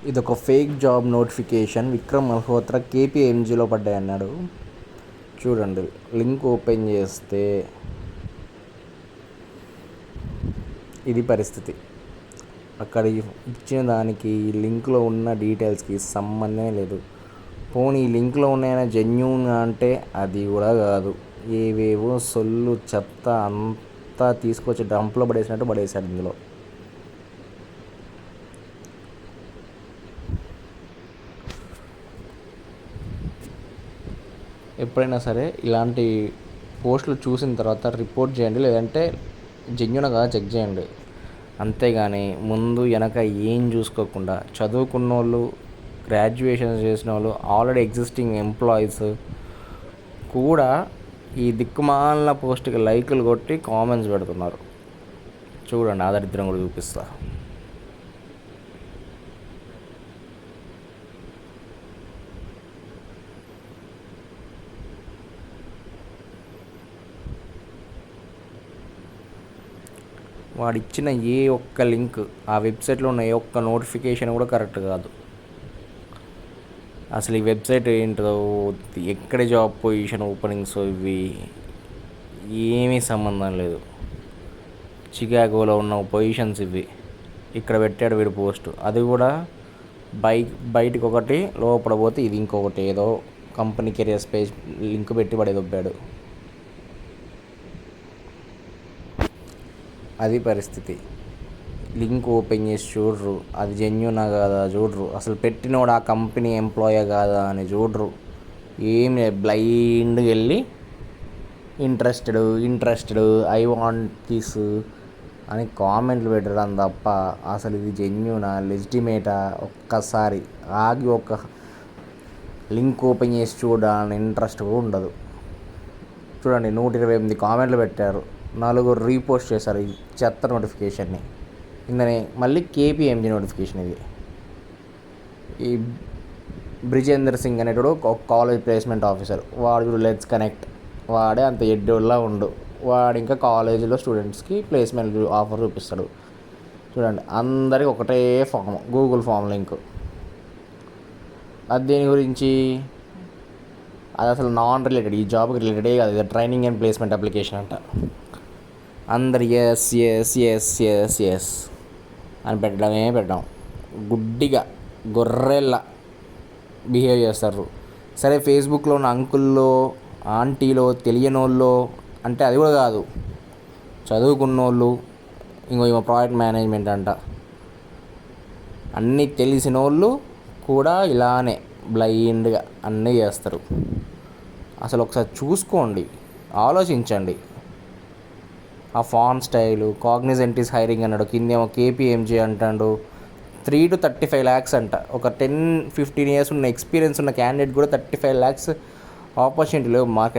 ఇదొక fake job notification. Vikram Malhotra కేపీఎంజీలో పడ్డాయి అన్నాడు. చూడండి, లింక్ ఓపెన్ చేస్తే ఇది పరిస్థితి. అక్కడ ఇచ్చిన దానికి ఈ లింక్లో ఉన్న డీటెయిల్స్కి సంబంధమే లేదు. పోనీ ఈ లింక్లో ఉన్నాయన్న జెన్యూన్ అంటే అది కూడా కాదు. ఏవేవో సొల్లు చెత్త అంతా తీసుకొచ్చి డంప్లో పడేసినట్టు పడేశాడు ఇందులో. ఎప్పుడైనా సరే ఇలాంటి పోస్టులు చూసిన తర్వాత రిపోర్ట్ చేయండి, లేదంటే జెన్యూన్ కాదా చెక్ చేయండి. అంతేగాని ముందు వెనక ఏం చూసుకోకుండా చదువుకున్న వాళ్ళు, గ్రాడ్యుయేషన్ చేసిన వాళ్ళు, ఆల్రెడీ ఎగ్జిస్టింగ్ ఎంప్లాయీస్ కూడా ఈ దిక్కుమాలిన పోస్ట్కి లైకులు కొట్టి కామెంట్స్ పెడుతున్నారు. చూడండి, ఆ దరిద్రం కూడా చూపిస్తా. వాడిచ్చిన ఏ ఒక్క లింక్, ఆ వెబ్సైట్లో ఉన్న ఏ ఒక్క నోటిఫికేషన్ కూడా కరెక్ట్ కాదు. అసలు ఈ వెబ్సైట్ ఏంటో, ఎక్కడ జాబ్ పొజిషన్ ఓపెనింగ్స్ ఇవి ఏమీ సంబంధం లేదు. చికాగోలో ఉన్న పొజిషన్స్ ఇవి. ఇక్కడ పెట్టాడు వీడు పోస్ట్. అది కూడా బయటకు ఒకటి, లోపల పోతే ఇది ఇంకొకటి, ఏదో కంపెనీ కెరియర్ పేజ్ లింక్ పెట్టి పడే దొబ్బాడు. అది పరిస్థితి. లింక్ ఓపెన్ చేసి చూడరు, అది జెన్యూనా కాదా చూడరు, అసలు పెట్టినోడు ఆ కంపెనీ ఎంప్లాయీ కాదా అని చూడరు. ఏం బ్లైండ్గా వెళ్ళి ఇంట్రెస్టెడ్ ఐ వాంట్ దిస్ అని కామెంట్లు పెట్టడం తప్ప అసలు ఇది జెన్యూనా లెజిటిమేటా ఒక్కసారి ఆగి ఒక లింక్ ఓపెన్ చేసి చూడాలని ఇంట్రెస్ట్ కూడా ఉండదు. చూడండి, 128 కామెంట్లు పెట్టారు, 4 రీపోస్ట్ చేశారు ఈ చెత్త నోటిఫికేషన్ని. కిందనే మళ్ళీ కేపీఎంజీ నోటిఫికేషన్. ఇది ఈ బ్రిజేందర్ సింగ్ అనేటోడు ఒక కాలేజ్ ప్లేస్మెంట్ ఆఫీసర్. వాడు లెట్స్ కనెక్ట్, వాడే అంత ఎడ్డోళ్ళ ఉండు. వాడు ఇంకా కాలేజీలో స్టూడెంట్స్కి ప్లేస్మెంట్ ఆఫర్ చూపిస్తాడు. చూడండి, అందరికి ఒకటే ఫామ్, గూగుల్ ఫామ్ లింక్. అది దేని గురించి? అది అసలు నాన్ రిలేటెడ్, ఈ జాబ్కి రిలేటెడే కాదు. ఇది ట్రైనింగ్ అండ్ ప్లేస్మెంట్ అప్లికేషన్ అంట. అందరు yes yes yes yes yes అని పెట్టడం గుడ్డిగా గొర్రెల్లా బిహేవ్ చేస్తారు. సరే, ఫేస్బుక్లో ఉన్న అంకుల్లో, ఆంటీలో, తెలియనోళ్ళు అంటే అది కూడా కాదు, చదువుకున్నోళ్ళు. ఇంకో ప్రాజెక్ట్ మేనేజ్మెంట్ అంట. అన్నీ తెలిసిన వాళ్ళు కూడా ఇలానే బ్లైండ్గా అన్నీ చేస్తారు. అసలు ఒకసారి చూసుకోండి, ఆలోచించండి. ఆ fan style, Cognizant is hiring అన్నాడు, కిందేమో కేపీఎంజీ అంటాడు. 3 to 35 lakhs అంట. ఒక 10-15 years ఉన్న ఎక్స్పీరియన్స్ ఉన్న క్యాండిడేట్ కూడా 35 lakhs ఆపర్చునిటీ లేవు మార్కెట్.